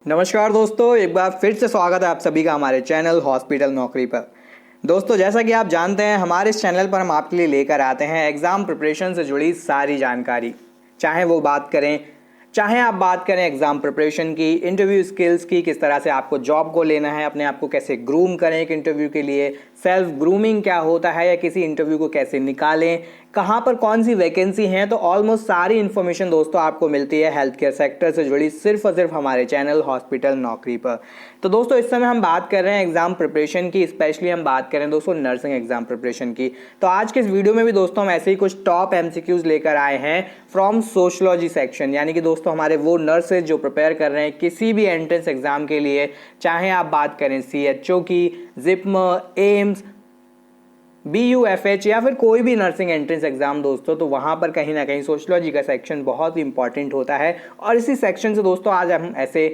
नमस्कार दोस्तों, एक बार फिर से स्वागत है आप सभी का हमारे चैनल हॉस्पिटल नौकरी पर। दोस्तों, जैसा कि आप जानते हैं, हमारे इस चैनल पर हम आपके लिए लेकर आते हैं एग्ज़ाम प्रिपरेशन से जुड़ी सारी जानकारी। चाहे आप बात करें एग्ज़ाम प्रिपरेशन की, इंटरव्यू स्किल्स की, किस तरह से आपको जॉब को लेना है, अपने आप को कैसे ग्रूम करें एक इंटरव्यू के लिए, सेल्फ ग्रूमिंग क्या होता है या किसी इंटरव्यू को कैसे निकालें, कहाँ पर कौन सी वैकेंसी हैं, तो ऑलमोस्ट सारी इन्फॉर्मेशन दोस्तों आपको मिलती है हेल्थ केयर सेक्टर से जुड़ी सिर्फ और सिर्फ हमारे चैनल हॉस्पिटल नौकरी पर। तो दोस्तों, इस समय हम बात कर रहे हैं एग्जाम प्रिपरेशन की, स्पेशली हम बात करें दोस्तों नर्सिंग एग्जाम प्रिपरेशन की। तो आज के इस वीडियो में भी दोस्तों हम ऐसे ही कुछ टॉप एमसीक्यूज लेकर आए हैं फ्रॉम सोशियोलॉजी सेक्शन, यानी कि दोस्तों हमारे वो नर्सेज जो प्रिपेयर कर रहे हैं किसी भी एंट्रेंस एग्जाम के लिए, चाहे आप बात करें सीएचओ की, जिप्म, एम्स, BUFH या फिर कोई भी नर्सिंग एंट्रेंस एग्जाम दोस्तों, तो वहाँ पर कहीं ना कहीं सोशियोलॉजी का सेक्शन बहुत ही इंपॉर्टेंट होता है। और इसी सेक्शन से दोस्तों आज हम ऐसे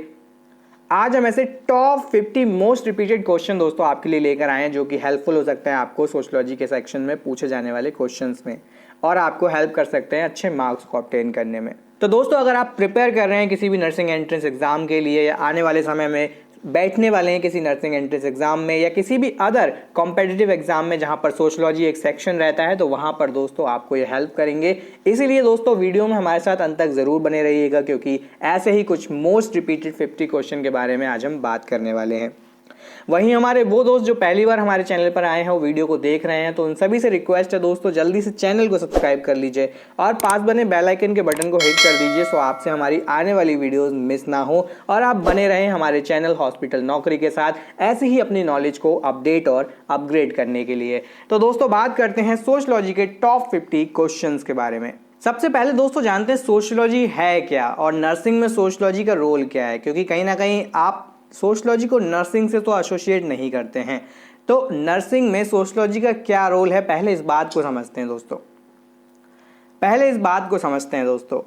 टॉप 50 मोस्ट रिपीटेड क्वेश्चन दोस्तों आपके लिए लेकर आए हैं, जो कि हेल्पफुल हो सकते हैं आपको सोशियोलॉजी के सेक्शन में पूछे जाने वाले क्वेश्चंस में, और आपको हेल्प कर सकते हैं अच्छे मार्क्स को ऑब्टेन करने में। तो दोस्तों, अगर आप प्रिपेयर कर रहे हैं किसी भी नर्सिंग एंट्रेंस एग्जाम के लिए, या आने वाले समय में बैठने वाले हैं किसी नर्सिंग एंट्रेंस एग्जाम में, या किसी भी अदर कॉम्पिटिटिव एग्जाम में जहां पर सोशियोलॉजी एक सेक्शन रहता है, तो वहां पर दोस्तों आपको ये हेल्प करेंगे। इसीलिए दोस्तों वीडियो में हमारे साथ अंत तक जरूर बने रहिएगा, क्योंकि ऐसे ही कुछ मोस्ट रिपीटेड 50 क्वेश्चन के बारे में आज हम बात करने वाले हैं। वहीं हमारे वो दोस्त जो पहली बार हमारे चैनल पर आए हैं, वो वीडियो को देख रहे हैं, तो उन सभी से रिक्वेस्ट है दोस्तों, जल्दी से चैनल को सब्सक्राइब कर लीजिए और पास बने बेल आइकन के बटन को हिट कर दीजिए, सो आपसे हमारी आने वाली वीडियोस मिस ना हो और आप बने रहें हमारे चैनल हॉस्पिटल नौकरी के साथ ऐसे ही अपनी नॉलेज को अपडेट और अपग्रेड करने के लिए। तो दोस्तों, बात करते हैं सोशियोलॉजी के टॉप 50 क्वेश्चंस के बारे में। सबसे पहले दोस्तों जानते हैं सोशियोलॉजी है क्या और नर्सिंग में सोशियोलॉजी का रोल क्या है, क्योंकि कहीं ना कहीं आप सोशियोलॉजी को नर्सिंग से तो एसोसिएट नहीं करते हैं। तो नर्सिंग में सोशियोलॉजी का क्या रोल है, पहले इस बात को समझते हैं दोस्तों।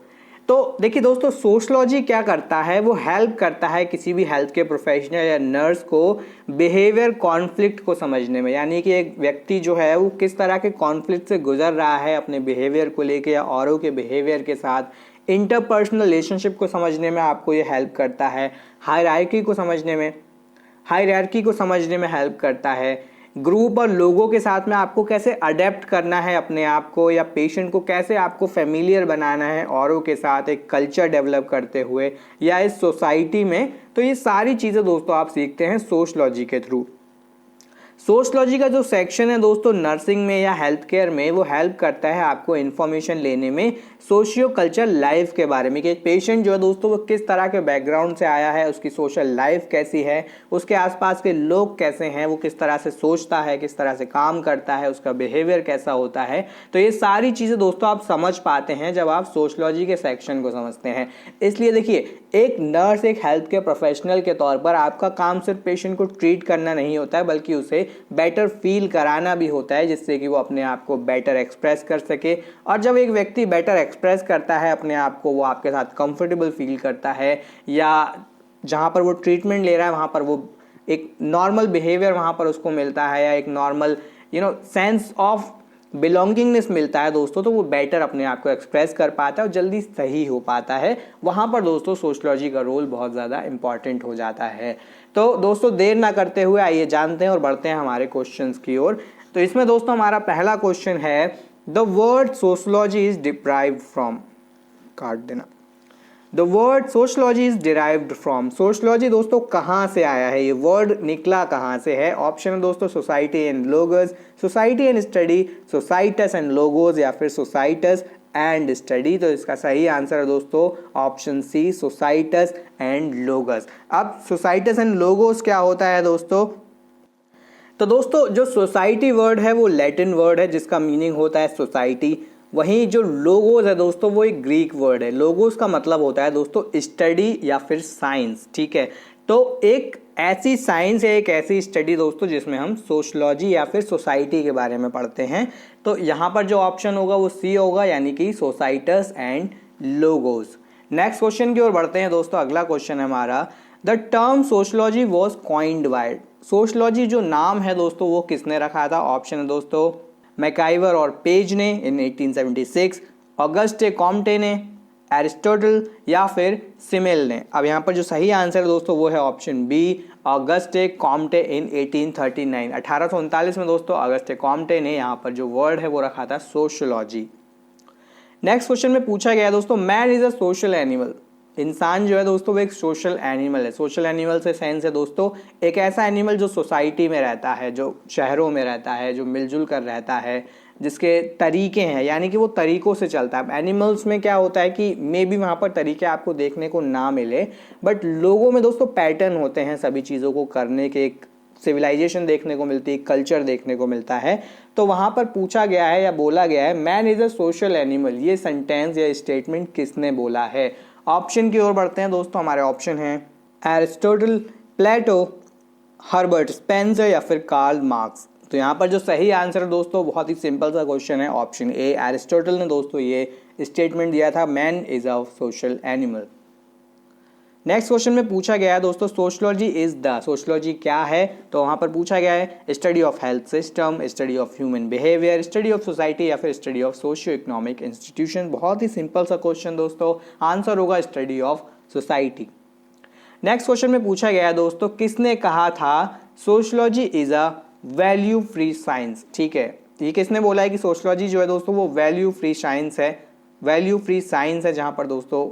तो देखिए दोस्तों, सोशियोलॉजी क्या करता है, वो हेल्प करता है किसी भी हेल्थ केयर प्रोफेशनल या नर्स को बिहेवियर कॉन्फ्लिक्ट को समझने में, यानी कि एक व्यक्ति जो है वो किस तरह के कॉन्फ्लिक्ट से गुजर रहा है अपने बिहेवियर को लेके या औरों के बिहेवियर के साथ, इंटरपर्सनल रिलेशनशिप को समझने में आपको ये हेल्प करता है, हायरार्की को समझने में हेल्प करता है, ग्रुप और लोगों के साथ में आपको कैसे अडेप्ट करना है अपने आप को या पेशेंट को कैसे आपको फेमिलियर बनाना है औरों के साथ एक कल्चर डेवलप करते हुए या इस सोसाइटी में। तो ये सारी चीज़ें दोस्तों आप सीखते हैं सोशियोलॉजी के थ्रू। सोशियोलॉजी का जो सेक्शन है दोस्तों नर्सिंग में या हेल्थ केयर में, वो हेल्प करता है आपको इन्फॉर्मेशन लेने में सोशियो कल्चर लाइफ के बारे में, कि एक पेशेंट जो है दोस्तों वो किस तरह के बैकग्राउंड से आया है, उसकी सोशल लाइफ कैसी है, उसके आसपास के लोग कैसे हैं, वो किस तरह से सोचता है, किस तरह से काम करता है, उसका बिहेवियर कैसा होता है। तो ये सारी चीज़ें दोस्तों आप समझ पाते हैं जब आप सोशियोलॉजी के सेक्शन को समझते हैं। इसलिए देखिए, एक नर्स, एक हेल्थ केयर प्रोफेशनल के तौर पर आपका काम सिर्फ पेशेंट को ट्रीट करना नहीं होता है, बल्कि उसे बेटर फील कराना भी होता है, जिससे कि वो अपने आप को बेटर एक्सप्रेस कर सके। और जब एक व्यक्ति बेटर एक्सप्रेस करता है अपने आप को, वो आपके साथ कंफर्टेबल फील करता है, या जहाँ पर वो ट्रीटमेंट ले रहा है वहाँ पर वो एक नॉर्मल बिहेवियर वहाँ पर उसको मिलता है, या एक नॉर्मल सेंस ऑफ बिलोंगिंगनेस मिलता है दोस्तों, तो वो बेटर अपने आप को एक्सप्रेस कर पाता है और जल्दी सही हो पाता है। वहाँ पर दोस्तों सोशियोलॉजी का रोल बहुत ज़्यादा इंपॉर्टेंट हो जाता है। तो दोस्तों, देर ना करते हुए आइए जानते हैं और बढ़ते हैं हमारे क्वेश्चंस की ओर। तो इसमें दोस्तों हमारा पहला क्वेश्चन है, the word sociology is derived from, काट देना, the word sociology is derived from, sociology दोस्तों कहाँ से आया है, ये वर्ड निकला कहाँ से है। ऑप्शन है दोस्तों society and logos, society and study, societas and logos, या फिर सोसाइटस एंड स्टडी। तो इसका सही आंसर है दोस्तों ऑप्शन सी, सोसाइटस एंड लोगस। अब सोसाइटस एंड लोगोस क्या होता है दोस्तों? तो दोस्तों जो सोसाइटी वर्ड है वो लैटिन वर्ड है जिसका मीनिंग होता है सोसाइटी। वहीं जो लोगोस है दोस्तों वो एक ग्रीक वर्ड है। लोगोस का मतलब होता है दोस्तों स्टडी या फिर साइंस, ठीक है। तो एक ऐसी साइंस है, एक ऐसी स्टडी दोस्तों जिसमें हम सोशलॉजी या फिर सोसाइटी के बारे में पढ़ते हैं। तो यहाँ पर जो ऑप्शन होगा वो सी होगा, यानी कि सोसाइटस एंड लोगोस। नेक्स्ट क्वेश्चन की ओर बढ़ते हैं दोस्तों। अगला क्वेश्चन है हमारा, the term sociology was coined bye, sociology जो नाम है दोस्तों वो किसने रखा था? ऑप्शन है दोस्तों मैकाइवर और पेज ने इन 1876, ऑगस्टे कॉम्टे ने, एरिस्टोटल या फिर सिमेल ने। अब यहाँ पर जो सही आंसर है दोस्तों वो है ऑप्शन बी, ऑगस्टे कॉम्टे इन 1839। 1839 में दोस्तों ऑगस्टे कॉम्टे ने यहाँ पर जो वर्ड है वो रखा था सोशियोलॉजी। नेक्स्ट क्वेश्चन में पूछा गया दोस्तों, man is a social animal. इंसान जो है दोस्तों वो एक सोशल एनिमल है। सोशल एनिमल से सेंस है दोस्तों एक ऐसा एनिमल जो सोसाइटी में रहता है, जो शहरों में रहता है, जो मिलजुल कर रहता है, जिसके तरीके हैं, यानी कि वो तरीकों से चलता है। एनिमल्स में क्या होता है कि मे बी वहाँ पर तरीके आपको देखने को ना मिले, बट लोगों में दोस्तों पैटर्न होते हैं सभी चीज़ों को करने के, एक सिविलाइजेशन देखने को मिलती है, कल्चर देखने को मिलता है। तो वहाँ पर पूछा गया है या बोला गया है man is a social animal. ये सेंटेंस या स्टेटमेंट किसने बोला है? ऑप्शन की ओर बढ़ते हैं दोस्तों। हमारे ऑप्शन हैं एरिस्टोटल, प्लेटो, हर्बर्ट स्पेंसर या फिर कार्ल मार्क्स। तो यहाँ पर जो सही आंसर है दोस्तों बहुत ही सिंपल सा क्वेश्चन है, ऑप्शन ए एरिस्टोटल ने दोस्तों ये स्टेटमेंट दिया था, man is a social animal. Next question में पूछा गया है दोस्तों सोशलॉजी इज द, सोशलॉजी क्या है? तो वहाँ पर पूछा गया है study of health system, study of human behaviour, study of society या फिर study of socio economic institution. बहुत ही सिंपल सा क्वेश्चन दोस्तों, आंसर होगा study of society. Next question में पूछा गया है दोस्तों किसने कहा था sociology is a value free science? ठीक है, ये किसने बोला है कि सोशलॉजी जो है दोस्तों वो वैल्यू फ्री साइंस है? वैल्यू फ्री साइंस है जहाँ पर दोस्तों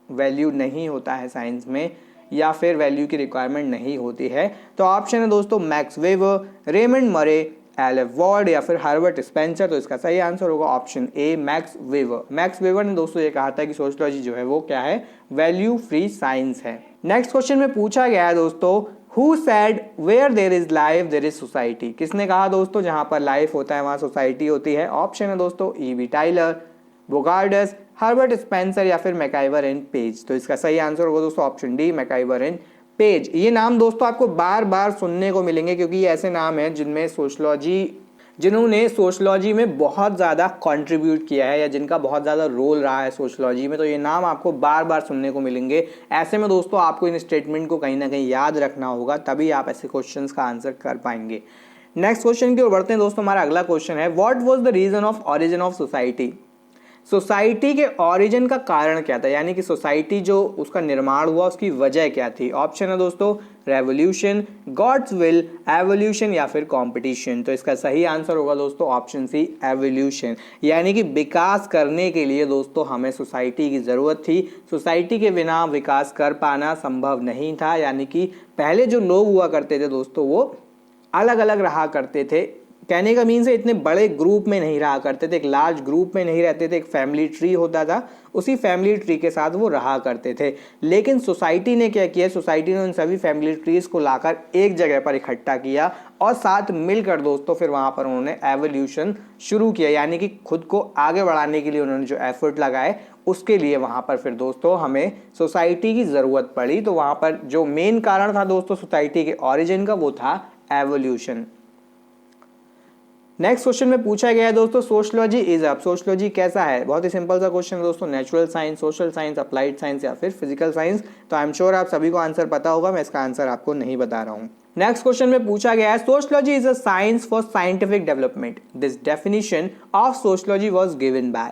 वैल्यू नहीं होता है साइंस में, या फिर वैल्यू की रिक्वायरमेंट नहीं होती है। तो ऑप्शन है दोस्तों मैक्स वेबर, रेमंड मरे, एल.एफ. वॉर्ड या फिर हर्बर्ट स्पेंसर। तो इसका सही आंसर होगा ऑप्शन ए मैक्स वेबर। मैक्स वेबर ने दोस्तों ये कहा था कि सोशलॉजी जो है वो क्या है, वैल्यू फ्री साइंस है। नेक्स्ट क्वेश्चन में पूछा गया है दोस्तों who said where there is life there is society? किसने कहा दोस्तों जहां पर लाइफ होता है वहां सोसाइटी होती है? ऑप्शन है दोस्तों E B. Tylor, Bogardus, Herbert Spencer या फिर मैकाइवर एंड पेज। तो इसका सही आंसर होगा दोस्तों option D MacIver and page. ये नाम दोस्तों आपको बार बार सुनने को मिलेंगे क्योंकि ये ऐसे नाम हैं जिन्होंने सोशलॉजी में बहुत ज़्यादा कंट्रीब्यूट किया है या जिनका बहुत ज़्यादा रोल रहा है सोशलॉजी में। तो ये नाम आपको बार बार सुनने को मिलेंगे। ऐसे में दोस्तों आपको इन स्टेटमेंट को कहीं ना कहीं याद रखना होगा, तभी आप ऐसे क्वेश्चंस का आंसर कर पाएंगे। नेक्स्ट क्वेश्चन की ओर बढ़ते हैं दोस्तों। हमारा अगला क्वेश्चन है what was the reason of origin of society? Society के ऑरिजिन का कारण क्या था, यानी कि सोसाइटी जो उसका निर्माण हुआ उसकी वजह क्या थी? ऑप्शन है दोस्तों रेवोल्यूशन, गॉड्स विल, एवोल्यूशन या फिर कंपटीशन। तो इसका सही आंसर होगा दोस्तों ऑप्शन सी एवोल्यूशन, यानी कि विकास करने के लिए दोस्तों हमें सोसाइटी की ज़रूरत थी। सोसाइटी के बिना विकास कर पाना संभव नहीं था, यानी कि पहले जो लोग हुआ करते थे दोस्तों वो अलग अलग रहा करते थे। कहने का मीन्स है इतने बड़े ग्रुप में नहीं रहा करते थे, एक लार्ज ग्रुप में नहीं रहते थे, एक फैमिली ट्री होता था, उसी फैमिली ट्री के साथ वो रहा करते थे। लेकिन सोसाइटी ने क्या किया, सोसाइटी ने उन सभी फैमिली ट्रीज को लाकर एक जगह पर इकट्ठा किया और साथ मिलकर दोस्तों फिर वहाँ पर उन्होंने एवोल्यूशन शुरू किया, यानी कि खुद को आगे बढ़ाने के लिए उन्होंने जो एफर्ट लगाए उसके लिए वहाँ पर फिर दोस्तों हमें सोसाइटी की ज़रूरत पड़ी। तो वहाँ पर जो मेन कारण था दोस्तों सोसाइटी के ऑरिजिन का वो था एवोल्यूशन। नेक्स्ट क्वेश्चन में पूछा गया है दोस्तों सोशलॉजी इज अब, सोशलॉजी कैसा है? बहुत ही सिंपल सा क्वेश्चन है दोस्तों, natural science, social science, applied science या फिर फिजिकल साइंस। तो आई एम श्योर आप सभी को आंसर पता होगा, मैं इसका आंसर आपको नहीं बता रहा हूँ। नेक्स्ट क्वेश्चन में पूछा गया है sociology is a science for scientific development, this definition of sociology was given by.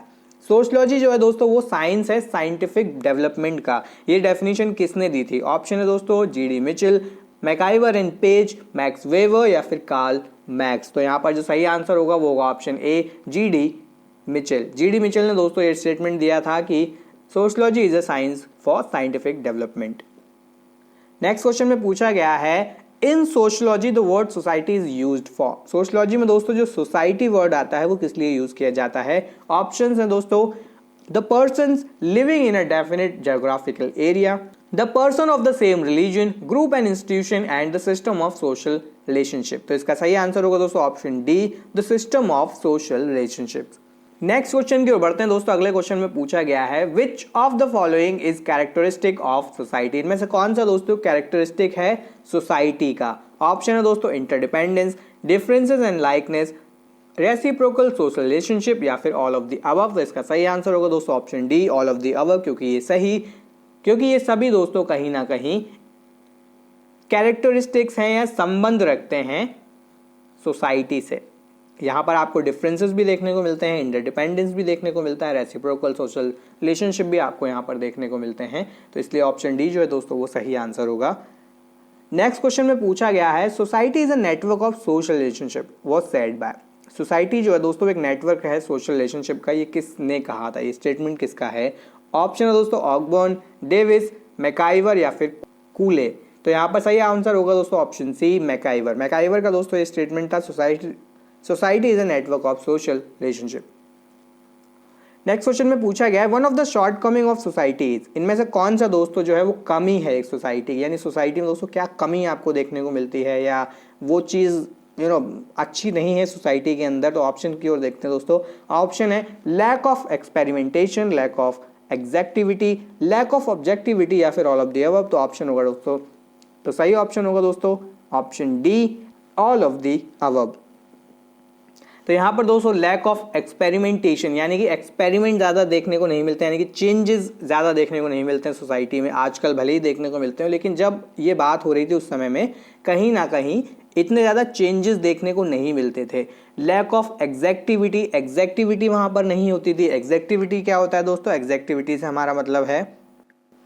Sociology जो है दोस्तों वो साइंस है साइंटिफिक डेवलपमेंट का, ये डेफिनेशन किसने दी थी? ऑप्शन है दोस्तों GD. Mitchell, MacIver and page, max weber या फिर कार्ल मैक्स। तो यहाँ पर जो सही आंसर होगा वो होगा option A G D. Mitchell. G D. Mitchell ने दोस्तों ये स्टेटमेंट दिया था कि sociology is a science for scientific development. Next question में पूछा गया है in sociology the word society is used for. Sociology में दोस्तों जो सोसाइटी वर्ड आता है वो किस लिए यूज किया जाता है? ऑप्शंस हैं दोस्तों the persons living in a definite geographical area, the person of the same religion, group and institution and the system of social relationship. तो इसका सही आंसर होगा दोस्तों option D the system of social relationship. Next question की ओर बढ़ते हैं दोस्तों। अगले क्वेश्चन में पूछा गया है which of the following is characteristic of society? इनमें से कौन सा दोस्तों कैरेक्टरिस्टिक है सोसाइटी का? ऑप्शन है दोस्तों interdependence, differences and likeness, reciprocal social relationship या फिर ऑल ऑफ द अबव। तो इसका सही आंसर होगा दोस्तों option D all of the above, क्योंकि ये सभी दोस्तों कहीं ना कहीं कैरेक्टरिस्टिक्स हैं या संबंध रखते हैं सोसाइटी से। यहाँ पर आपको डिफरेंसेस भी देखने को मिलते हैं, इंटरडिपेंडेंस भी देखने को मिलता है, रेसिप्रोकल सोशल रिलेशनशिप भी आपको यहाँ पर देखने को मिलते हैं। तो इसलिए ऑप्शन डी जो है दोस्तों वो सही आंसर होगा। नेक्स्ट क्वेश्चन में पूछा गया है society is a network of social relationship was said bye. Society जो है दोस्तों एक नेटवर्क है सोशल रिलेशनशिप का, ये किसने कहा था, ये स्टेटमेंट किसका है? ऑप्शन है दोस्तों ऑकबर्न, डेविस, मैकाइवर या फिर कूले। तो यहाँ पर सही आंसर होगा दोस्तों ऑप्शन सी मैकाइवर। मैकाइवर का दोस्तों ये स्टेटमेंट था, society is a network of social relationship. Next question में पूछा गया है one of the short coming of societies, इनमें से कौन सा दोस्तों जो है वो कमी है एक सोसाइटी, यानी सोसाइटी में दोस्तों क्या कमी आपको देखने को मिलती है या वो चीज़ अच्छी नहीं है सोसाइटी के अंदर। तो ऑप्शन की ओर देखते हैं दोस्तों। ऑप्शन है lack of experimentation, lack of exactivity, lack of objectivity या फिर ऑल ऑफ द अबव। तो ऑप्शन होगा दोस्तों, तो सही ऑप्शन होगा दोस्तों option D all of the above. तो यहाँ पर दोस्तों लैक ऑफ एक्सपेरिमेंटेशन, यानी कि एक्सपेरिमेंट ज़्यादा देखने को नहीं मिलते हैं, यानी कि चेंजेस ज़्यादा देखने को नहीं मिलते हैं सोसाइटी में। आजकल भले ही देखने को मिलते हैं, लेकिन जब ये बात हो रही थी उस समय में कहीं ना कहीं इतने ज़्यादा चेंजेस देखने को नहीं मिलते थे। लैक ऑफ एग्जैक्टिविटी, एग्जैक्टिविटी वहाँ पर नहीं होती थी। एग्जैक्टिविटी क्या होता है दोस्तों? एग्जैक्टिविटी से हमारा मतलब है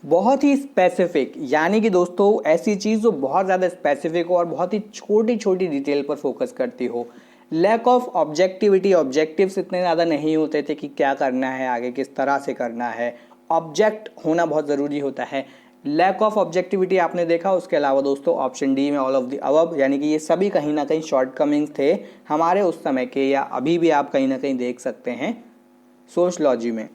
बहुत ही स्पेसिफिक, यानी कि दोस्तों ऐसी चीज़ जो बहुत ज़्यादा स्पेसिफिक हो और बहुत ही छोटी छोटी डिटेल पर फोकस करती हो। लैक ऑफ ऑब्जेक्टिविटी, ऑब्जेक्टिव्स इतने ज़्यादा नहीं होते थे कि क्या करना है आगे, किस तरह से करना है। ऑब्जेक्ट होना बहुत ज़रूरी होता है। लैक ऑफ ऑब्जेक्टिविटी आपने देखा। उसके अलावा दोस्तों ऑप्शन डी में ऑल ऑफ द अबव, यानी कि ये सभी कहीं ना कहीं शॉर्टकमिंग्स थे हमारे उस समय के, या अभी भी आप कहीं ना कहीं देख सकते हैं सोशलॉजी में।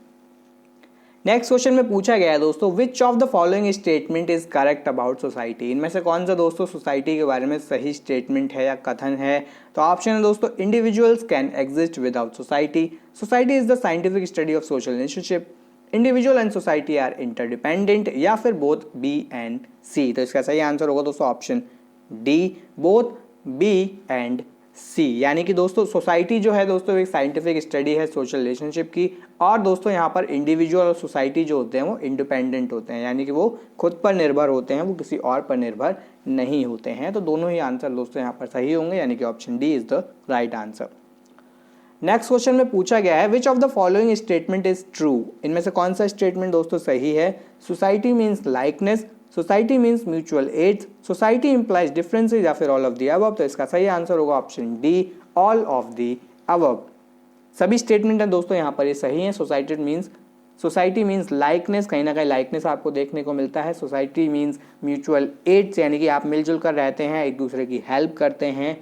नेक्स्ट क्वेश्चन में पूछा गया है दोस्तों which of the following statement is correct about society. इनमें से कौन सा दोस्तों सोसाइटी के बारे में सही स्टेटमेंट है या कथन है? तो ऑप्शन है दोस्तों individuals can exist without society, society is the scientific study of social relationship, individual and society are interdependent या फिर बोथ बी एंड सी। तो इसका सही आंसर होगा दोस्तों option D both B and C, यानी कि दोस्तों सोसाइटी जो है दोस्तों एक साइंटिफिक स्टडी है सोशल रिलेशनशिप की, और दोस्तों यहाँ पर इंडिविजुअल और सोसाइटी जो होते हैं वो इंडिपेंडेंट होते हैं, यानी कि वो खुद पर निर्भर होते हैं, वो किसी और पर निर्भर नहीं होते हैं। तो दोनों ही आंसर दोस्तों यहाँ पर सही होंगे, यानी कि option D is the right answer. Next question में पूछा गया है which of the following statement is true. इनमें से कौन सा स्टेटमेंट दोस्तों सही है? Society means likeness, society means mutual aids, society implies differences या फिर ऑल ऑफ द अबव। तो इसका सही आंसर होगा option D all of the above. सभी स्टेटमेंट हैं दोस्तों यहाँ पर ये सही है। सोसाइटी मीन्स लाइकनेस, कहीं ना कहीं लाइकनेस आपको देखने को मिलता है। सोसाइटी मीन्स म्यूचुअल एड्स, यानी कि आप मिलजुल कर रहते हैं, एक दूसरे की हेल्प करते हैं।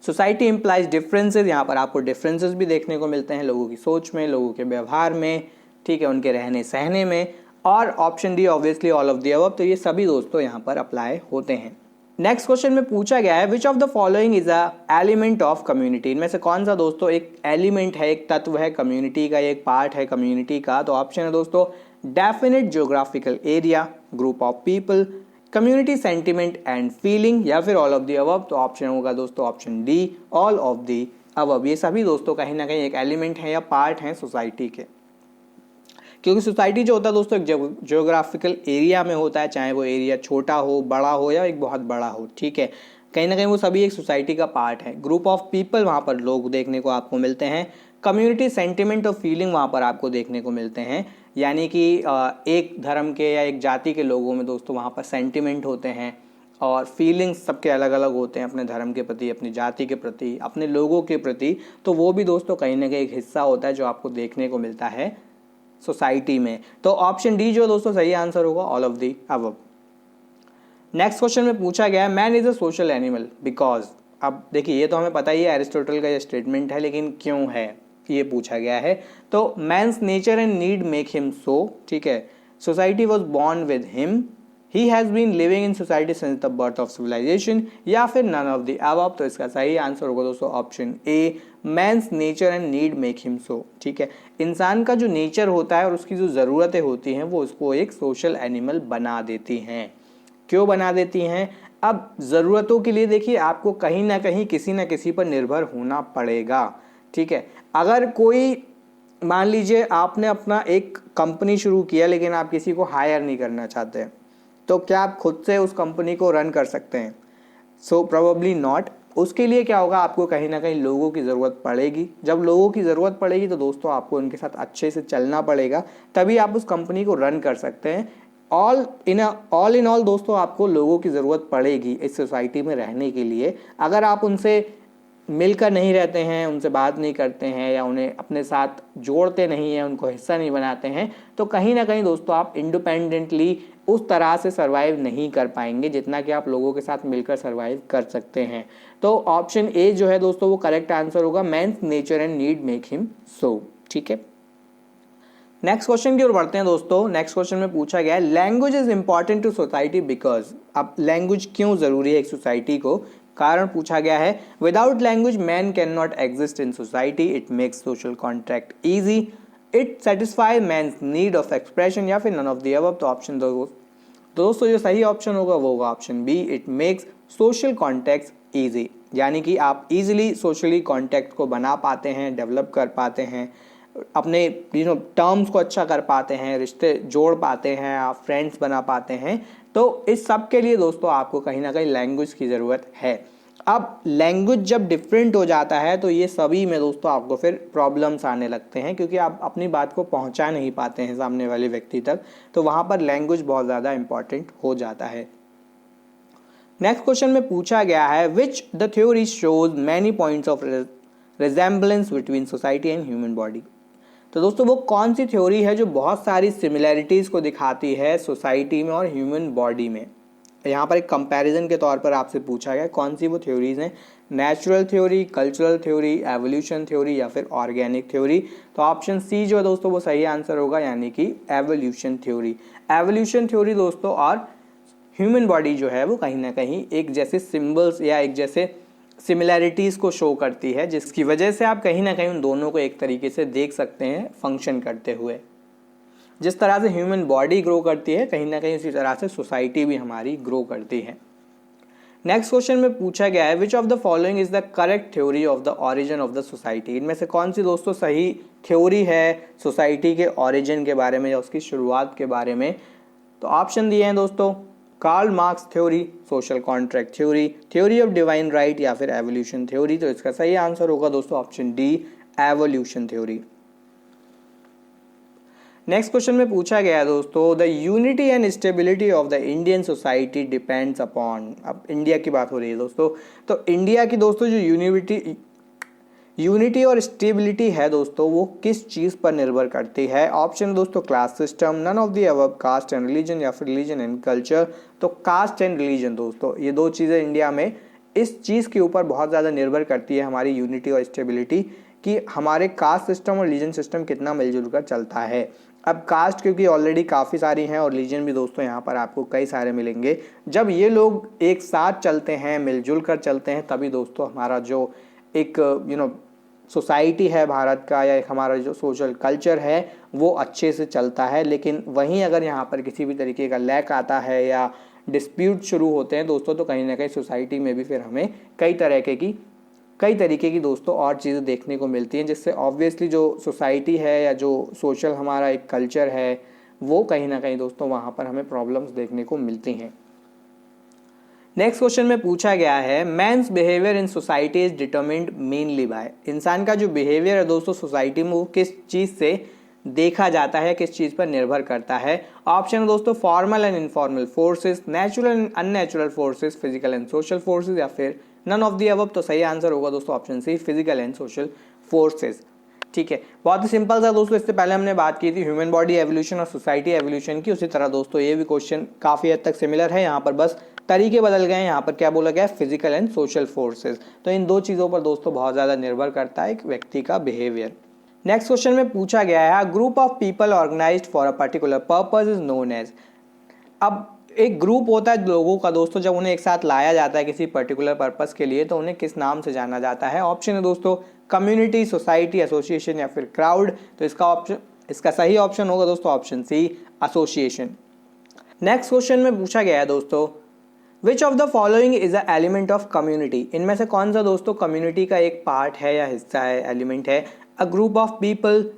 सोसाइटी इंप्लाइज डिफरेंसेस, यहाँ पर आपको डिफरेंसेस भी देखने को मिलते हैं लोगों की सोच में, लोगों के व्यवहार में, ठीक है, उनके रहने सहने में। और option D obviously all of the above. तो ये सभी दोस्तों यहाँ पर अप्लाई होते हैं। नेक्स्ट क्वेश्चन में पूछा गया है which of the following is a element of community. इनमें से कौन सा दोस्तों एक एलिमेंट है, एक तत्व है कम्युनिटी का, एक पार्ट है कम्युनिटी का। तो ऑप्शन है दोस्तों definite geographical area, group of people, community sentiment and feeling या फिर ऑल ऑफ द अबव। तो ऑप्शन होगा दोस्तों option D all of the above. ये सभी दोस्तों कहीं ना कहीं एक एलिमेंट है या पार्ट हैं सोसाइटी के, क्योंकि सोसाइटी जो होता है दोस्तों एक ज्योग्राफिकल एरिया में होता है, चाहे वो एरिया छोटा हो, बड़ा हो या एक बहुत बड़ा हो, ठीक है, कहीं ना कहीं वो सभी एक सोसाइटी का पार्ट है। ग्रुप ऑफ पीपल, वहाँ पर लोग देखने को आपको मिलते हैं। कम्युनिटी सेंटिमेंट और फीलिंग वहाँ पर आपको देखने को मिलते हैं, यानी कि एक धर्म के या एक जाति के लोगों में दोस्तों वहाँ पर सेंटिमेंट होते हैं और फीलिंग्स सबके अलग अलग होते हैं अपने धर्म के प्रति, अपनी जाति के प्रति, अपने लोगों के प्रति। तो वो भी दोस्तों कहीं ना कहीं एक हिस्सा होता है जो आपको देखने को मिलता है सोसाइटी में। तो ऑप्शन डी जो दोस्तों सही आंसर होगा all of the above. Next question में पूछा गया है man is a social animal because. अब देखिए ये तो हमें पता ही है, एरिस्टोटल का ये स्टेटमेंट है, लेकिन क्यों है ये पूछा गया है। तो man's nature and need make him so, ठीक है, society was born with him, he has been living in society since the birth of civilisation या फिर नन ऑफ द अबव। तो इसका सही आंसर होगा दोस्तों option A men's nature and need make him so, ठीक है, इंसान का जो नेचर होता है और उसकी जो ज़रूरतें होती हैं वो उसको एक सोशल एनिमल बना देती हैं। क्यों बना देती हैं? अब ज़रूरतों के लिए देखिए आपको कहीं ना कहीं किसी न किसी पर निर्भर होना पड़ेगा, ठीक है। अगर कोई मान लीजिए आपने अपना एक कंपनी शुरू किया लेकिन आप किसी को हायर नहीं करना चाहते, तो क्या आप खुद से उस कंपनी को रन कर सकते हैं? So probably not. उसके लिए क्या होगा, आपको कहीं ना कहीं लोगों की ज़रूरत पड़ेगी। जब लोगों की ज़रूरत पड़ेगी तो दोस्तों आपको उनके साथ अच्छे से चलना पड़ेगा, तभी आप उस कंपनी को रन कर सकते हैं। ऑल इन ऑल दोस्तों आपको लोगों की ज़रूरत पड़ेगी इस सोसाइटी में रहने के लिए। अगर आप उनसे मिलकर नहीं रहते हैं, उनसे बात नहीं करते हैं या उन्हें अपने साथ जोड़ते नहीं हैं, उनको हिस्सा नहीं बनाते हैं, तो कहीं ना कहीं दोस्तों आप इंडिपेंडेंटली उस तरह से सर्वाइव नहीं कर पाएंगे जितना कि आप लोगों के साथ मिलकर सर्वाइव कर सकते हैं। तो ऑप्शन ए जो है दोस्तों वो करेक्ट आंसर होगा, man's nature and need make him so. ठीक है, नेक्स्ट क्वेश्चन की ओर बढ़ते हैं दोस्तों। नेक्स्ट क्वेश्चन में पूछा गया है language is important to society because. अब लैंग्वेज क्यों जरूरी है एक सोसाइटी को, कारण पूछा गया है। Without language man can not exist in society, it makes social contract easy, it satisfy man's need of expression, या फिर नन ऑफ द अबव। तो ऑप्शन दोस्तों जो सही ऑप्शन होगा वो होगा option B, it makes social contact easy. यानी कि आप इजीली सोशली कॉन्टैक्ट को बना पाते हैं, डेवलप कर पाते हैं, अपने टर्म्स को अच्छा कर पाते हैं, रिश्ते जोड़ पाते हैं, आप फ्रेंड्स बना पाते हैं। तो इस सब के लिए दोस्तों आपको कहीं ना कहीं लैंग्वेज की ज़रूरत है। अब लैंग्वेज जब डिफरेंट हो जाता है तो ये सभी में दोस्तों आपको फिर प्रॉब्लम्स आने लगते हैं, क्योंकि आप अपनी बात को पहुंचा नहीं पाते हैं सामने वाले व्यक्ति तक, तो वहाँ पर लैंग्वेज बहुत ज़्यादा इंपॉर्टेंट हो जाता है। नेक्स्ट क्वेश्चन में पूछा गया है which the theory shows many points of resemblance between society and human body. तो दोस्तों वो कौन सी थ्योरी है जो बहुत सारी सिमिलैरिटीज़ को दिखाती है सोसाइटी में और ह्यूमन बॉडी में। यहाँ पर एक कंपैरिजन के तौर पर आपसे पूछा गया कौन सी वो थ्योरीज हैं, natural theory, cultural theory, evolution theory या फिर ऑर्गेनिक थ्योरी। तो ऑप्शन सी जो है दोस्तों वो सही आंसर होगा, यानी कि एवोल्यूशन थ्योरी। एवोल्यूशन थ्योरी दोस्तों और ह्यूमन बॉडी जो है वो कहीं ना कहीं एक जैसे सिम्बल्स या एक जैसे सिमिलैरिटीज़ को शो करती है, जिसकी वजह से आप कहीं ना कहीं उन दोनों को एक तरीके से देख सकते हैं फंक्शन करते हुए। जिस तरह से ह्यूमन बॉडी ग्रो करती है कहीं ना कहीं उसी तरह से सोसाइटी भी हमारी ग्रो करती है। नेक्स्ट क्वेश्चन में पूछा गया है which of the following is the correct theory of the origin of the society. इनमें से कौन सी दोस्तों सही थ्योरी है सोसाइटी के ऑरिजिन के बारे में या उसकी शुरुआत के बारे में। तो ऑप्शन दिए हैं दोस्तों, Karl Marx theory, social contract theory, theory of divine right या फिर एवोल्यूशन थ्योरी। तो इसका सही आंसर होगा दोस्तों option D, evolution theory. Next question में पूछा गया है दोस्तों the unity and stability of the Indian society depends upon. अब इंडिया की बात हो रही है दोस्तों, तो इंडिया की दोस्तों जो यूनिटी और स्टेबिलिटी है दोस्तों वो किस चीज़ पर निर्भर करती है। ऑप्शन दोस्तों class system, none of the above, caste and religion या फिर रिलीजन एंड कल्चर। तो कास्ट एंड रिलीजन दोस्तों ये दो चीज़ें इंडिया में इस चीज़ के ऊपर बहुत ज़्यादा निर्भर करती है हमारी यूनिटी और स्टेबिलिटी, कि हमारे कास्ट सिस्टम और रिलीजन सिस्टम कितना मिलजुल कर चलता है। अब कास्ट क्योंकि ऑलरेडी काफ़ी सारी हैं और रिलीजन भी दोस्तों यहाँ पर आपको कई सारे मिलेंगे, जब ये लोग एक साथ चलते हैं, मिलजुल कर चलते हैं, तभी दोस्तों हमारा जो एक सोसाइटी है भारत का या एक हमारा जो सोशल कल्चर है वो अच्छे से चलता है। लेकिन वहीं अगर यहाँ पर किसी भी तरीके का लैक आता है या डिस्प्यूट शुरू होते हैं दोस्तों, तो कहीं ना कहीं सोसाइटी में भी फिर हमें कई तरीके की दोस्तों और चीज़ें देखने को मिलती हैं, जिससे ऑब्वियसली जो सोसाइटी है या जो सोशल हमारा एक कल्चर है वो कहीं ना कहीं दोस्तों वहाँ पर हमें प्रॉब्लम्स देखने को मिलती हैं। नेक्स्ट क्वेश्चन में पूछा गया है man's behaviour in society is determined mainly by. इंसान का जो बिहेवियर है दोस्तों सोसाइटी में वो किस चीज़ से देखा जाता है, किस चीज़ पर निर्भर करता है। ऑप्शन दोस्तों formal and informal forces, natural and unnatural forces, physical and social forces या फिर नन ऑफ द अबव। तो सही आंसर होगा दोस्तों option C, physical and social forces. ठीक है, बहुत ही सिंपल था दोस्तों। इससे पहले हमने बात की थी ह्यूमन बॉडी एवोल्यूशन और सोसाइटी एवोल्यूशन की, उसी तरह दोस्तों ये भी क्वेश्चन काफ़ी हद तक सिमिलर है। यहाँ पर बस तरीके बदल गए हैं, यहाँ पर क्या बोला गया है फिजिकल एंड सोशल फोर्सेस। तो इन दो चीज़ों पर दोस्तों बहुत ज़्यादा निर्भर करता है एक व्यक्ति का बिहेवियर। नेक्स्ट क्वेश्चन में पूछा गया है group of people organised for a particular purpose is known as. अब एक ग्रुप होता है लोगों का दोस्तों, जब उन्हें एक साथ लाया जाता है किसी पर्टिकुलर पर्पस के लिए तो उन्हें किस नाम से जाना जाता है। ऑप्शन है दोस्तों कम्युनिटी, सोसाइटी, एसोसिएशन या फिर क्राउड। तो इसका सही ऑप्शन होगा दोस्तों option C, association. Next question में पूछा गया है दोस्तों which of the following is a element of community. इनमें से कौन सा दोस्तों कम्युनिटी का एक पार्ट है या हिस्सा है, एलिमेंट है। A group of people,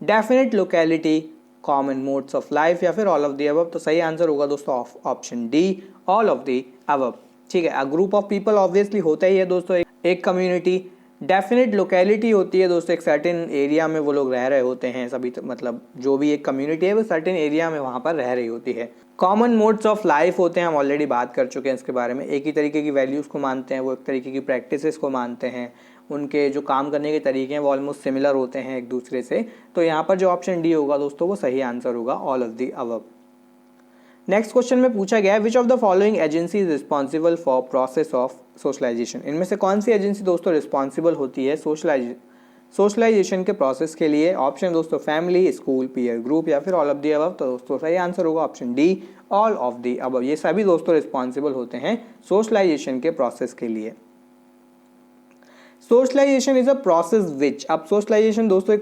definite locality, common modes of life या फिर ऑल ऑफ द अबव। तो सही आंसर होगा दोस्तों option D, all of the above. ठीक है। A group of people obviously होता ही है दोस्तों, एक कम्युनिटी। डेफिनेट लोकेलिटी होती है दोस्तों, एक सर्टेन एरिया में वो लोग रह रहे होते हैं सभी, मतलब जो भी एक कम्युनिटी है वो सर्टेन एरिया में वहाँ पर रह रही होती है। कॉमन मोड्स ऑफ लाइफ होते हैं, हम ऑलरेडी बात कर चुके हैं इसके बारे में। एक ही तरीके की वैल्यूज़ को मानते हैं, वो एक तरीके की प्रैक्टिसेस को मानते हैं, उनके जो काम करने के तरीके हैं वो ऑलमोस्ट सिमिलर होते हैं एक दूसरे से। तो यहाँ पर जो ऑप्शन डी होगा दोस्तों वो सही आंसर होगा, all of the above. Next question में पूछा गया है which of the following agency is responsible for process of socialisation. इनमें से कौन सी एजेंसी दोस्तों रिस्पॉन्सिबल होती है सोशलाइजेशन के प्रोसेस के लिए। ऑप्शन दोस्तों फैमिली, स्कूल, पीयर ग्रुप या फिर ऑल ऑफ द अबव। तो दोस्तों सही आंसर होगा option D, all of the above. ये सभी दोस्तों रिस्पॉन्सिबल होते हैं सोशलाइजेशन के प्रोसेस के लिए। Socialisation is a process which, अब सोशलाइजेशन दोस्तों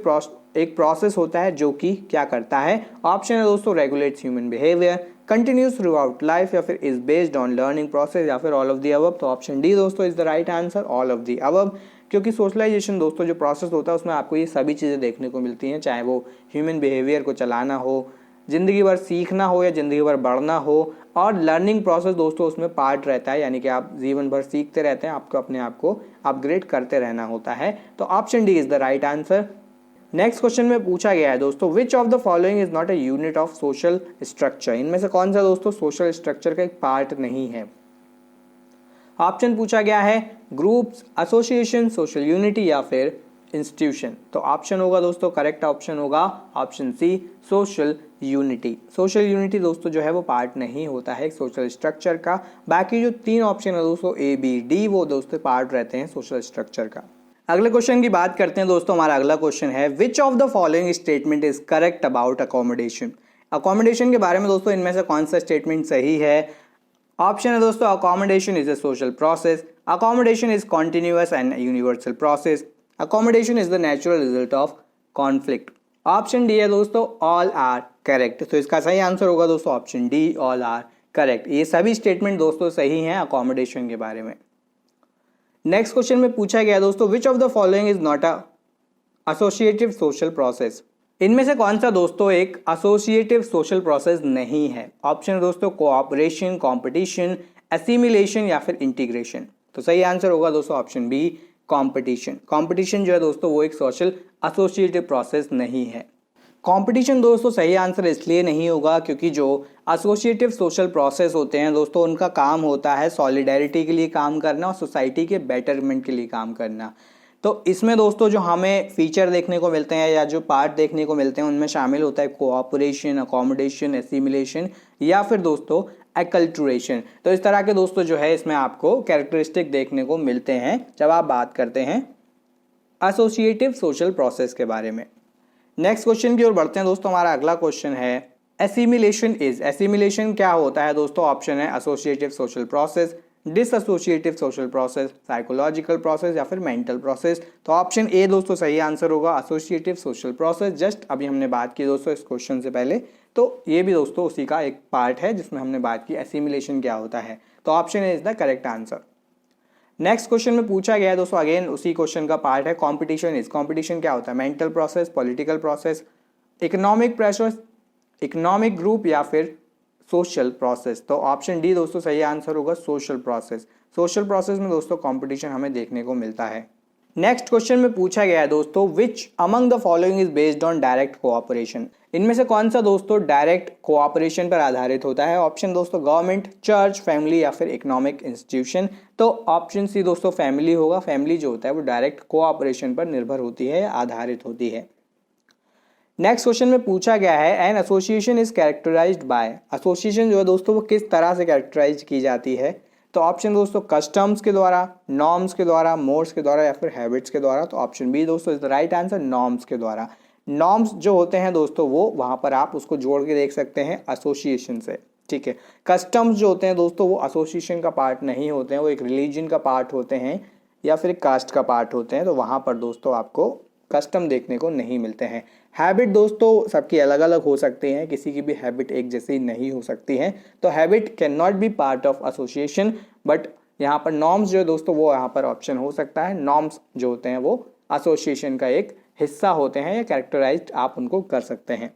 एक प्रोसेस होता है जो कि क्या करता है। ऑप्शन है दोस्तों regulates human behaviour, continues through out life या फिर is based on learning process या फिर ऑल ऑफ द अबव। तो ऑप्शन डी दोस्तों is the right answer, all of the above. क्योंकि सोशलाइजेशन दोस्तों जो प्रोसेस होता है उसमें आपको ये सभी चीज़ें देखने को मिलती हैं, चाहे वो ह्यूमन बिहेवियर को चलाना हो, ज़िंदगी भर सीखना हो या ज़िंदगी भर बढ़ना हो, और लर्निंग प्रोसेस दोस्तों उसमें पार्ट रहता है, यानी कि आप जीवन भर सीखते रहते हैं, आपको अपने आप को अपग्रेड करते रहना होता है। तो option D is the right answer. Next question में पूछा गया है दोस्तों which of the following is not a unit of social structure. इनमें से कौन सा दोस्तों सोशल स्ट्रक्चर का एक पार्ट नहीं है। ऑप्शन पूछा गया है ग्रुप्स, एसोसिएशन, सोशल यूनिटी या फिर इंस्टीट्यूशन। तो ऑप्शन होगा दोस्तों, करेक्ट ऑप्शन होगा option C, social unity. Social unity दोस्तों जो है वो पार्ट नहीं होता है सोशल स्ट्रक्चर का। बाकी जो तीन ऑप्शन है दोस्तों ए, बी, डी, वो दोस्तों पार्ट रहते हैं सोशल स्ट्रक्चर का। अगले क्वेश्चन की बात करते हैं दोस्तों। हमारा अगला क्वेश्चन है which of the following statement is correct about accommodation. Accommodation के बारे में दोस्तों इनमें से कौन सा स्टेटमेंट सही है। ऑप्शन है दोस्तों accommodation is a social process, accommodation is continuous and universal process, accommodation is the natural result of conflict. Option D है दोस्तों ऑल आर करेक्ट। तो इसका सही आंसर होगा दोस्तों option D, all are correct. ये सभी स्टेटमेंट दोस्तों सही हैं अकोमोडेशन के बारे में। नेक्स्ट क्वेश्चन में पूछा गया दोस्तों which of the following is not a associative social process. इनमें से कौन सा दोस्तों एक एसोसिएटिव सोशल प्रोसेस नहीं है। ऑप्शन दोस्तों कोऑपरेशन, कंपटीशन, एसिमिलेशन या फिर इंटीग्रेशन। तो सही आंसर होगा दोस्तों ऑप्शन बी, कंपटीशन। कंपटीशन जो है दोस्तों वो एक सोशल एसोसिएटिव प्रोसेस नहीं है। कंपटीशन दोस्तों सही आंसर इसलिए नहीं होगा क्योंकि जो एसोसिएटिव सोशल प्रोसेस होते हैं दोस्तों उनका काम होता है सॉलिडेरिटी के लिए काम करना और सोसाइटी के बेटरमेंट के लिए काम करना। तो इसमें दोस्तों जो हमें फीचर देखने को मिलते हैं या जो पार्ट देखने को मिलते हैं उनमें शामिल होता है कोऑपरेशन, अकोमोडेशन, एसिमिलेशन या फिर दोस्तों एक्लटरेशन। तो इस तरह के दोस्तों जो है इसमें आपको कैरेक्टरिस्टिक देखने को मिलते हैं जब आप बात करते हैं एसोसिएटिव सोशल प्रोसेस के बारे में। नेक्स्ट क्वेश्चन की ओर बढ़ते हैं दोस्तों। हमारा अगला क्वेश्चन है एसिमिलेशन इज। एसिमिलेशन क्या होता है दोस्तों। ऑप्शन है associative social process, dissociative social process, psychological process या फिर मेंटल प्रोसेस। तो ऑप्शन ए दोस्तों सही आंसर होगा एसोसिएटिव सोशल प्रोसेस। जस्ट अभी हमने बात की दोस्तों इस क्वेश्चन से पहले, तो ये भी दोस्तों उसी का एक पार्ट है जिसमें हमने बात की एसिमिलेशन क्या होता है। तो option A is the correct answer. Next question में पूछा गया है दोस्तों, अगेन उसी क्वेश्चन का पार्ट है कॉम्पिटिशन इज। कॉम्पिटिशन क्या होता है। Mental process, political process, economic pressure, economic group या फिर सोशल प्रोसेस। तो ऑप्शन डी दोस्तों सही आंसर होगा सोशल प्रोसेस। सोशल प्रोसेस में दोस्तों कंपटीशन हमें देखने को मिलता है। नेक्स्ट क्वेश्चन में पूछा गया है दोस्तों विच among the following is based on direct cooperation. इनमें से कौन सा दोस्तों डायरेक्ट कोऑपरेशन पर आधारित होता है। ऑप्शन दोस्तों गवर्नमेंट, चर्च, फैमिली या फिर इकोनॉमिक इंस्टीट्यूशन। तो ऑप्शन सी दोस्तों फैमिली होगा। फैमिली जो होता है वो डायरेक्ट कोऑपरेशन पर निर्भर होती है, आधारित होती है। नेक्स्ट क्वेश्चन में पूछा गया है an association is characterised by. Association जो है दोस्तों वो किस तरह से कैरेक्टराइज की जाती है। तो ऑप्शन दोस्तों कस्टम्स के द्वारा, नॉर्म्स के द्वारा, मोड्स के द्वारा या फिर हैबिट्स के द्वारा। तो ऑप्शन बी दोस्तों is the right answer, norms के द्वारा। नॉर्म्स जो होते हैं दोस्तों वो वहाँ पर आप उसको जोड़ के देख सकते हैं एसोसिएशन से, ठीक है। कस्टम्स जो होते हैं दोस्तों वो एसोसिएशन का पार्ट नहीं होते हैं, वो एक रिलीजन का पार्ट होते हैं या फिर कास्ट का पार्ट होते हैं। तो वहाँ पर दोस्तों आपको कस्टम देखने को नहीं मिलते हैं। हैबिट दोस्तों सबकी अलग अलग हो सकती हैं, किसी की भी हैबिट एक जैसी नहीं हो सकती हैं। तो habit can not be part of association, but यहाँ पर नॉर्म्स जो है दोस्तों वो यहाँ पर ऑप्शन हो सकता है। नॉर्म्स जो होते हैं वो एसोसिएशन का एक हिस्सा होते हैं या कैरेक्टराइज्ड आप उनको कर सकते हैं।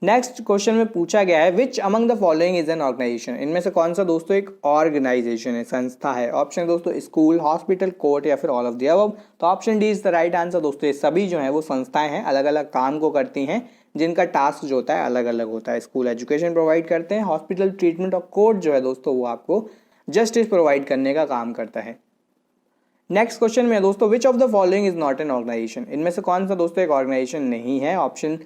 नेक्स्ट क्वेश्चन में पूछा गया है which among the following is an organisation, इनमें से कौन सा दोस्तों एक ऑर्गेनाइजेशन है, संस्था है। ऑप्शन दोस्तों स्कूल, हॉस्पिटल, कोर्ट या फिर ऑल ऑफ द अबव। तो option D is the right answer दोस्तों। ये सभी जो है वो संस्थाएं हैं, अलग अलग काम को करती हैं, जिनका टास्क जो होता है अलग अलग होता है। स्कूल एजुकेशन प्रोवाइड करते हैं, हॉस्पिटल ट्रीटमेंट, और कोर्ट जो है दोस्तों वो आपको जस्टिस प्रोवाइड करने का काम करता है। नेक्स्ट क्वेश्चन में दोस्तों which of the following is not an organisation, इनमें से कौन सा दोस्तों एक ऑर्गेनाइजेशन नहीं है। ऑप्शन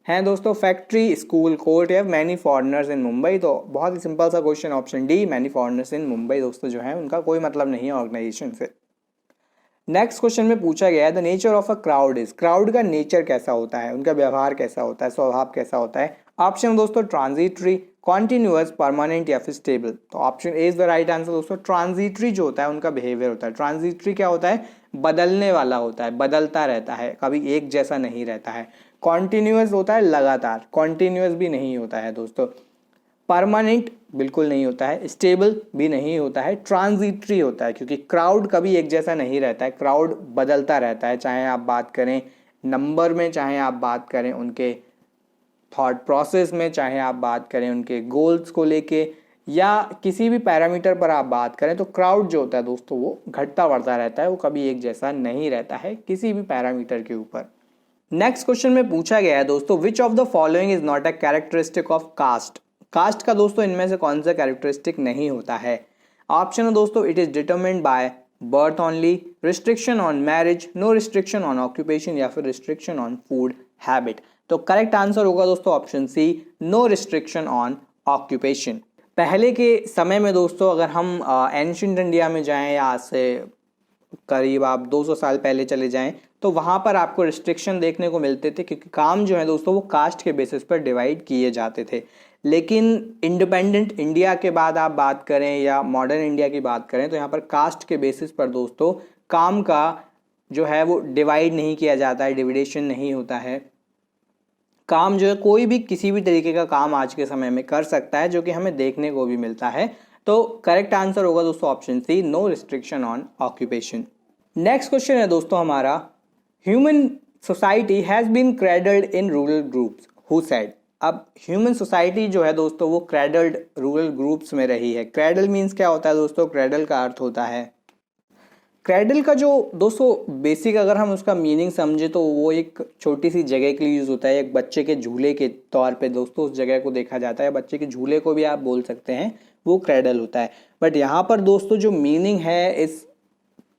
है दोस्तों फैक्ट्री, स्कूल, कोर्ट या मैनी फॉरेनर्स इन मुंबई। तो बहुत ही सिंपल सा question, option D many foreigners in Mumbai दोस्तों जो है उनका कोई मतलब नहीं है ऑर्गेनाइजेशन से। नेक्स्ट क्वेश्चन में पूछा गया है the nature of a crowd is, crowd का नेचर कैसा होता है, उनका व्यवहार कैसा होता है, स्वभाव कैसा होता है। ऑप्शन दोस्तों ट्रांजिटरी, कॉन्टिन्यूअस, परमानेंट या फिर स्टेबल। तो option A is the right answer दोस्तों। ट्रांजिटरी जो होता है उनका बिहेवियर होता है। ट्रांजिटरी क्या होता है, बदलने वाला होता है, बदलता रहता है, कभी एक जैसा नहीं रहता है। कॉन्टिन्यूअस होता है लगातार, कॉन्टिन्यूअस भी नहीं होता है दोस्तों। परमानेंट बिल्कुल नहीं होता है, स्टेबल भी नहीं होता है, ट्रांजिटरी होता है, क्योंकि क्राउड कभी एक जैसा नहीं रहता है, क्राउड बदलता रहता है। चाहे आप बात करें नंबर में, चाहे आप बात करें उनके थॉट प्रोसेस में, चाहे आप बात करें उनके गोल्स को लेके, या किसी भी पैरामीटर पर आप बात करें, तो क्राउड जो होता है दोस्तों वो घटता बढ़ता रहता है, वो कभी एक जैसा नहीं रहता है किसी भी पैरामीटर के ऊपर। नेक्स्ट क्वेश्चन में पूछा गया है दोस्तों which of the following is not a characteristic of caste, caste का दोस्तों इनमें से कौन सा कैरेक्टरिस्टिक नहीं होता है। ऑप्शन है दोस्तों it is determined by birth only, restriction on marriage, no restriction on occupation या फिर रिस्ट्रिक्शन ऑन फूड हैबिट। तो करेक्ट आंसर होगा दोस्तों option C, no restriction on occupation. पहले के समय में दोस्तों अगर हम एंशिएंट इंडिया में जाएं या आज से करीब आप 200 साल पहले चले जाएं, तो वहाँ पर आपको रिस्ट्रिक्शन देखने को मिलते थे, क्योंकि काम जो है दोस्तों वो कास्ट के बेसिस पर डिवाइड किए जाते थे। लेकिन इंडिपेंडेंट इंडिया के बाद आप बात करें या मॉडर्न इंडिया की बात करें, तो यहाँ पर कास्ट के बेसिस पर दोस्तों काम का जो है वो डिवाइड नहीं किया जाता है, डिविडेशन नहीं होता है। काम जो है कोई भी किसी भी तरीके का काम आज के समय में कर सकता है, जो कि हमें देखने को भी मिलता है। तो करेक्ट आंसर होगा दोस्तों option C, no restriction on occupation. Next question है दोस्तों हमारा, human society has been cradled in rural groups, who said. अब ह्यूमन सोसाइटी जो है दोस्तों वो क्रेडल्ड रूरल ग्रुप्स में रही है। क्रेडल मीन्स क्या होता है दोस्तों, क्रेडल का अर्थ होता है, क्रेडल का जो दोस्तों बेसिक अगर हम उसका मीनिंग समझे तो वो एक छोटी सी जगह के लिए यूज़ होता है, एक बच्चे के झूले के तौर पे दोस्तों उस जगह को देखा जाता है। बच्चे के झूले को भी आप बोल सकते हैं, वो क्रेडल होता है। बट यहाँ पर दोस्तों जो मीनिंग है इस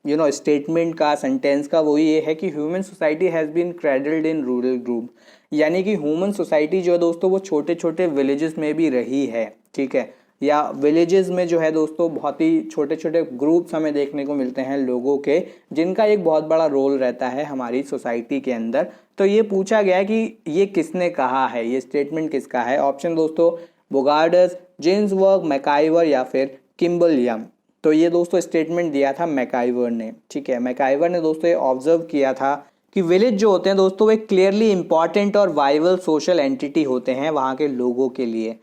स्टेटमेंट का, सेंटेंस का, वो ये है कि human society has been cradled in rural group, यानी कि ह्यूमन सोसाइटी जो है दोस्तों वो छोटे छोटे विलेजेस में भी रही है, ठीक है। या विलेजेस में जो है दोस्तों बहुत ही छोटे छोटे ग्रुप्स हमें देखने को मिलते हैं लोगों के, जिनका एक बहुत बड़ा रोल रहता है हमारी सोसाइटी के अंदर। तो ये पूछा गया कि ये किसने कहा है, ये स्टेटमेंट किसका है। ऑप्शन दोस्तों बोगार्डस, जेम्सवर्थ, मैकाइवर या फिर किम्बल यंग। तो ये दोस्तों स्टेटमेंट दिया था मैकाइवर ने, ठीक है। मैकाइवर ने दोस्तों ये ऑब्जर्व किया था कि विलेज जो होते हैं दोस्तों वे क्लियरली इंपॉर्टेंट और वाइबल सोशल एंटिटी होते हैं वहाँ के लोगों के लिए,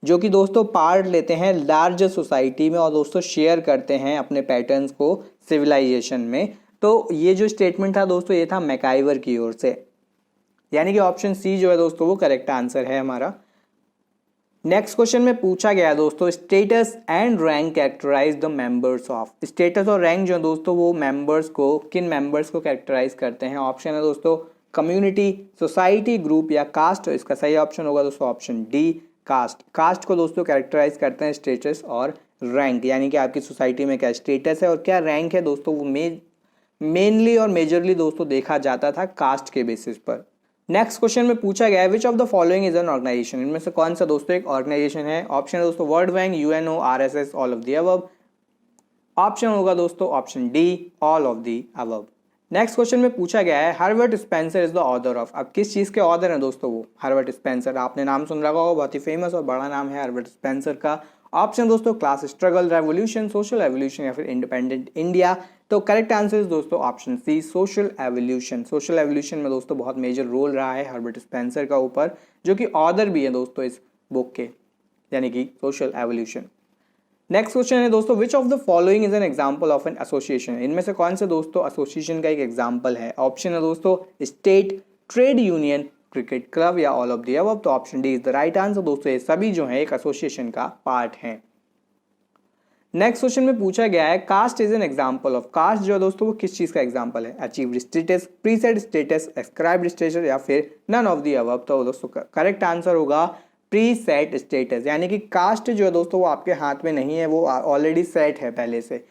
जो कि दोस्तों पार्ट लेते हैं लार्ज सोसाइटी में और दोस्तों शेयर करते हैं अपने पैटर्न्स को सिविलाइजेशन में। तो ये जो स्टेटमेंट था दोस्तों ये था मैकाइवर की ओर से, यानी कि ऑप्शन सी जो है दोस्तों वो करेक्ट आंसर है हमारा। नेक्स्ट क्वेश्चन में पूछा गया दोस्तों status and rank characterise the members of. Status और रैंक जो है दोस्तों वो मेंबर्स को, किन मेंबर्स को कैरेक्टराइज करते हैं। ऑप्शन है दोस्तों कम्युनिटी, सोसाइटी, ग्रुप या कास्ट। इसका सही ऑप्शन होगा दोस्तों ऑप्शन डी, कास्ट। कास्ट को दोस्तों कैरेक्टराइज करते हैं स्टेटस और रैंक, यानी कि आपकी सोसाइटी में क्या स्टेटस है और क्या रैंक है दोस्तों, वो मेनली और मेजरली दोस्तों देखा जाता था कास्ट के बेसिस पर। नेक्स्ट क्वेश्चन में पूछा गया है which of the following is an organisation, इनमें से कौन सा दोस्तों एक ऑर्गेनाइजेशन है। ऑप्शन है दोस्तों world bank, UNO, RSS, all of the above. Option होगा दोस्तों option D, all of the above. Next question में पूछा गया है Herbert Spencer is the author of. अब किस चीज़ के ऑथर हैं दोस्तों वो, हर्बर्ट स्पेंसर। आपने नाम सुन रखा होगा, बहुत ही फेमस और बड़ा नाम है हर्बर्ट स्पेंसर का। ऑप्शन दोस्तों class struggle, revolution, social evolution या फिर इंडिपेंडेंट इंडिया। तो करेक्ट आंसर दोस्तों option C, social evolution. Social evolution में दोस्तों बहुत मेजर रोल रहा है हर्बर्ट स्पेंसर का ऊपर, जो कि ऑथर भी है दोस्तों इस बुक के, यानी कि सोशल एवोल्यूशन। नेक्स्ट क्वेश्चन है दोस्तों which of the following is an example of an association. इनमें से कौन से दोस्तों एसोसिएशन का एक एग्जांपल है। ऑप्शन है दोस्तों state, trade union, cricket club या ऑल ऑफ द अबव? तो option D is the right answer. दोस्तों ये सभी जो है एक एसोसिएशन का पार्ट हैं। नेक्स्ट क्वेश्चन में पूछा गया है caste is an example of. Caste जो है दोस्तों वो किस चीज का एग्जांपल है? Achieved status, preset status, ascribed status या फिर नन ऑफ द अबव? तो दोस्तों करेक्ट आंसर होगा प्रीसेट स्टेटस, यानी कि कास्ट जो है दोस्तों वो आपके हाथ में नहीं है, वो ऑलरेडी सेट है पहले से,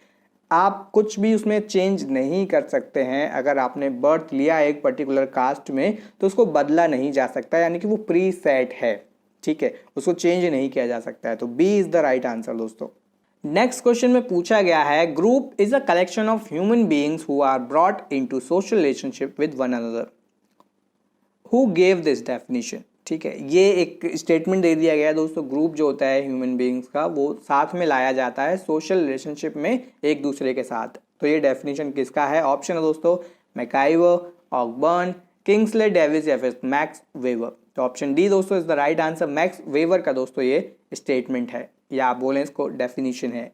आप कुछ भी उसमें चेंज नहीं कर सकते हैं। अगर आपने बर्थ लिया एक पर्टिकुलर कास्ट में तो उसको बदला नहीं जा सकता, यानी कि वो प्री सेट है, ठीक है, उसको चेंज नहीं किया जा सकता है। तो B is the right answer दोस्तों। नेक्स्ट क्वेश्चन में पूछा गया है group is a collection of human beings who are brought into social relationship with one another. Who gave this definition? ठीक है, ये एक स्टेटमेंट दे दिया गया है दोस्तों, ग्रुप जो होता है ह्यूमन बीइंग्स का वो साथ में लाया जाता है सोशल रिलेशनशिप में एक दूसरे के साथ। तो ये डेफिनेशन किसका है? ऑप्शन है दोस्तों मैकाइवर, ऑकबर्न, किंग्सले डेविस या फिर मैक्स वेवर। तो ऑप्शन डी दोस्तों is the right answer. Max Weber का दोस्तों ये स्टेटमेंट है या आप बोलें इसको डेफिनेशन है।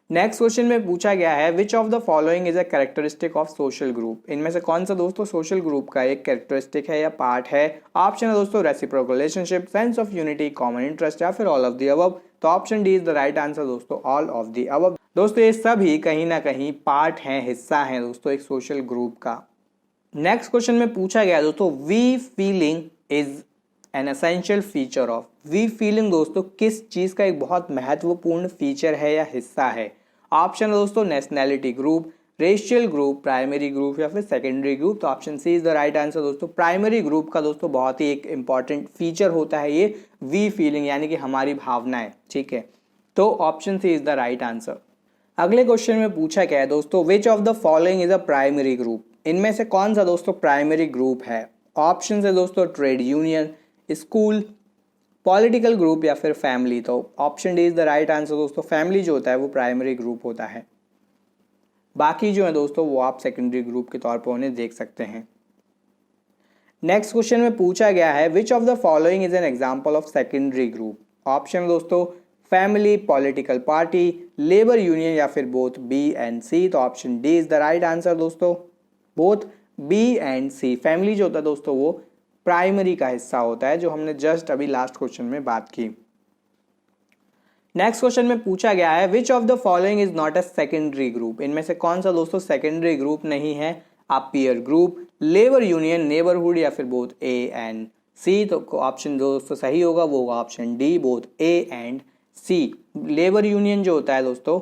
नेक्स्ट क्वेश्चन में पूछा गया है which of the following is a characteristic of social group. इनमें से कौन सा दोस्तों सोशल ग्रुप का एक कैरेक्टरिस्टिक है या पार्ट है? ऑप्शन है दोस्तों reciprocal relationship, sense of unity, common interest या फिर ऑल ऑफ द अबव। तो option D is the right answer दोस्तों, ऑल ऑफ द अबव। दोस्तों ये सभी कहीं ना कहीं पार्ट हैं, हिस्सा हैं दोस्तों एक सोशल ग्रुप का। नेक्स्ट क्वेश्चन में पूछा गया दोस्तों we feeling is an essential feature of. We feeling दोस्तों किस चीज का एक बहुत महत्वपूर्ण फीचर है या हिस्सा है? ऑप्शन है दोस्तों nationality group, racial group, primary group या फिर सेकेंडरी ग्रुप। तो option C is the right answer दोस्तों। प्राइमरी ग्रुप का दोस्तों बहुत ही एक इंपॉर्टेंट फीचर होता है ये वी फीलिंग, यानी कि हमारी भावनाएं, ठीक है। तो option C is the right answer. अगले क्वेश्चन में पूछा गया है दोस्तों which of the following is a primary group. इनमें से कौन सा दोस्तों प्राइमरी ग्रुप है? ऑप्शन है दोस्तों trade union, school, political group या फिर फैमिली। तो option D is the right answer दोस्तों। फैमिली जो होता है वो प्राइमरी ग्रुप होता है, बाकी जो है दोस्तों वो आप सेकेंडरी ग्रुप के तौर पर उन्हें देख सकते हैं। नेक्स्ट क्वेश्चन में पूछा गया है which of the following is an example of secondary group. Option दोस्तों family, political party, labour union या फिर बोथ बी एंड सी। तो option D is the right answer दोस्तों, both B and C. Family जो होता है दोस्तों वो प्राइमरी का हिस्सा होता है, जो हमने जस्ट अभी लास्ट क्वेश्चन में बात की। नेक्स्ट क्वेश्चन में पूछा गया है which of the following is not a secondary group. इनमें से कौन सा दोस्तों सेकेंडरी ग्रुप नहीं है? आप peer group, labour union, neighbourhood या फिर बोथ ए एंड सी। तो ऑप्शन दोस्तों सही होगा वो होगा option D, both A and C. Labour union जो होता है दोस्तों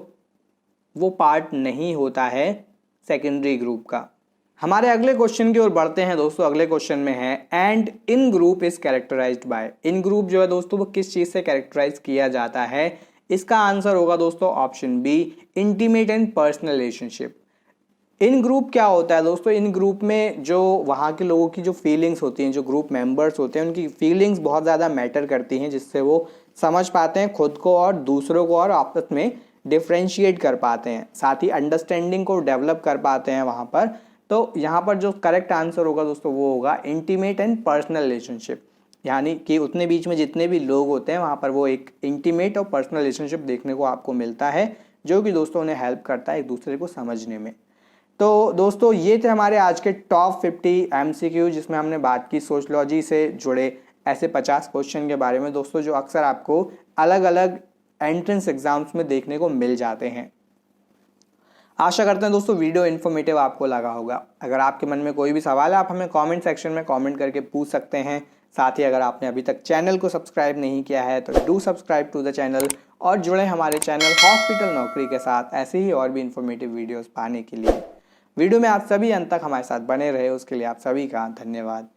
वो पार्ट नहीं होता है सेकेंडरी ग्रुप का। हमारे अगले क्वेश्चन की ओर बढ़ते हैं दोस्तों। अगले क्वेश्चन में है and in group is characterised by. In group जो है दोस्तों वो किस चीज से कैरेक्टराइज किया जाता है? इसका आंसर होगा दोस्तों option B, intimate and personal relationship. In group क्या होता है दोस्तों? इन ग्रुप में जो वहाँ के लोगों की जो फीलिंग्स होती हैं, जो ग्रुप मेंबर्स होते हैं उनकी फीलिंग्स बहुत ज़्यादा मैटर करती हैं, जिससे वो समझ पाते हैं खुद को और दूसरों को और आपस में डिफ्रेंशिएट कर पाते हैं, साथ ही अंडरस्टैंडिंग को डेवलप कर पाते हैं वहाँ पर। तो यहाँ पर जो करेक्ट आंसर होगा दोस्तों वो होगा इंटीमेट एंड पर्सनल रिलेशनशिप, यानी कि उतने बीच में जितने भी लोग होते हैं वहाँ पर वो एक इंटीमेट और पर्सनल रिलेशनशिप देखने को आपको मिलता है, जो कि दोस्तों उन्हें हेल्प करता है एक दूसरे को समझने में। तो दोस्तों ये थे हमारे आज के टॉप 50 MCQ, जिसमें हमने बात की सोशलॉजी से जुड़े ऐसे 50 क्वेश्चन के बारे में दोस्तों, जो अक्सर आपको अलग अलग एंट्रेंस एग्जाम्स में देखने को मिल जाते हैं। आशा करते हैं दोस्तों वीडियो इन्फॉर्मेटिव आपको लगा होगा। अगर आपके मन में कोई भी सवाल है आप हमें कमेंट सेक्शन में कमेंट करके पूछ सकते हैं। साथ ही अगर आपने अभी तक चैनल को सब्सक्राइब नहीं किया है तो do subscribe to the channel और जुड़े हमारे चैनल हॉस्पिटल नौकरी के साथ ऐसे ही और भी इन्फॉर्मेटिव वीडियोस पाने के लिए। वीडियो में आप सभी अंत तक हमारे साथ बने रहे, उसके लिए आप सभी का धन्यवाद।